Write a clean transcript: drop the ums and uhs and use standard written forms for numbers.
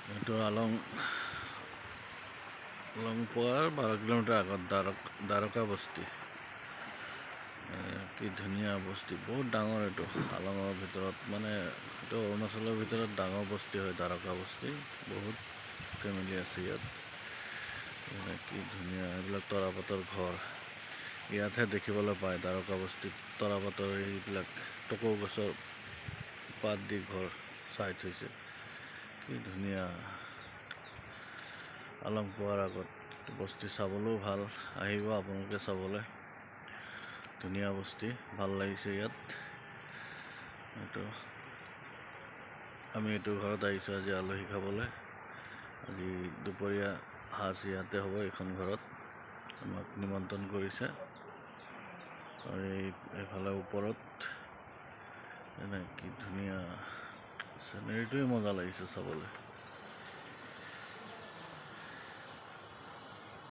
এইটো আলংপুৰৰ 12 কিলোমিটাৰ আগত দ্বাৰকা বস্তি। কি ধুনীয়া বস্তি, বহুত ডাঙৰ। এইটো আলঙৰ ভিতৰত, মানে এইটো অৰুণাচলৰ ভিতৰত ডাঙৰ বস্তি হয় দ্বাৰকা বস্তি। বহুত ফেমিলি আছে ইয়াত। কি ধুনীয়া, এইবিলাক তৰাপাতৰ ঘৰ ইয়াতহে দেখিবলৈ পায়। দ্বাৰকা বস্তিত তৰাপাতৰ এইবিলাক টকৌ গছৰ পাত দি ঘৰ চাই থৈছে। কি ধুনীয়া। আলংপুৰৰ আগত বস্তি চাবলৈও ভাল, আহিব আপোনালোকে চাবলৈ। ধুনীয়া বস্তি, ভাল লাগিছে ইয়াত। আমি এইটো ঘৰত আহিছোঁ আজি আলহী খাবলৈ। আজি দুপৰীয়া সাজ ইয়াতে হ'ব। এইখন ঘৰত আমাক নিমন্ত্ৰণ কৰিছে। আৰু এইফালে ওপৰত কি ধুনীয়া চিনেৰীটোৱে মজা লাগিছে চাবলৈ।